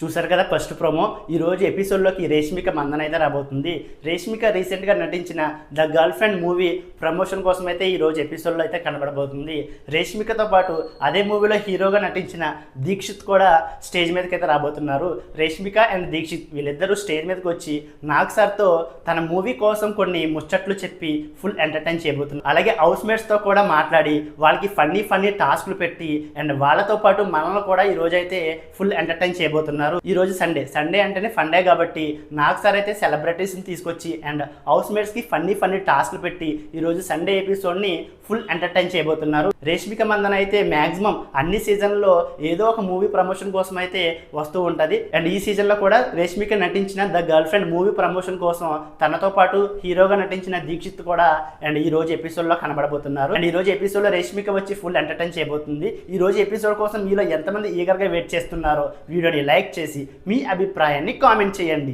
చూసారు కదా first promo. ఈరోజు ఎపిసోడ్లోకి రేష్మిక మందన అయితే రాబోతుంది. రేష్మిక రీసెంట్గా నటించిన the girl friend movie promotion కోసం అయితే ఈరోజు ఎపిసోడ్లో అయితే కనబడబోతుంది. రేష్మికతో పాటు అదే మూవీలో హీరోగా నటించిన దీక్షిత్ కూడా స్టేజ్ మీదకి అయితే రాబోతున్నారు. రేష్మిక అండ్ దీక్షిత్ వీళ్ళిద్దరూ స్టేజ్ మీదకి వచ్చి నాగ్ సార్తో తన మూవీ కోసం కొన్ని ముచ్చట్లు చెప్పి ఫుల్ ఎంటర్టైన్ చేయబోతున్నారు. అలాగే హౌస్ మేట్స్తో కూడా మాట్లాడి వాళ్ళకి ఫన్నీ టాస్క్లు పెట్టి అండ్ వాళ్ళతో పాటు మనల్ని కూడా ఈరోజు అయితే ఫుల్ ఎంటర్టైన్ చేయబోతున్నారు. ఈ రోజు సండే అంటేనే ఫండే కాబట్టి నాగ్ సార్ అయితే సెలబ్రిటీస్ని తీసుకొచ్చి అండ్ హౌస్ మేట్స్కి ఫన్నీ టాస్క్లు పెట్టి ఈరోజు సండే ఎపిసోడ్ని ఫుల్ ఎంటర్టైన్ చేయబోతున్నారు. రేష్మిక మందన అయితే మ్యాక్సిమం అన్ని సీజన్లో ఏదో ఒక మూవీ ప్రమోషన్ కోసం అయితే వస్తూ ఉంటుంది. అండ్ ఈ సీజన్లో కూడా రేష్మిక నటించిన the girl friend movie promotion కోసం తనతో పాటు హీరోగా నటించిన దీక్షిత్ కూడా అండ్ ఈ రోజు ఎపిసోడ్లో కనబడబోతున్నారు. అండ్ ఈ రోజు ఎపిసోడ్లో రేష్మిక వచ్చి ఫుల్ ఎంటర్టైన్ చేయబోతుంది. ఈ రోజు ఎపిసోడ్ కోసం మీలో ఎంతమంది ఈగర్గా వెయిట్ చేస్తున్నారో వీడియోని లైక్ చేసి మీ అభిప్రాయాన్ని కామెంట్ చేయండి.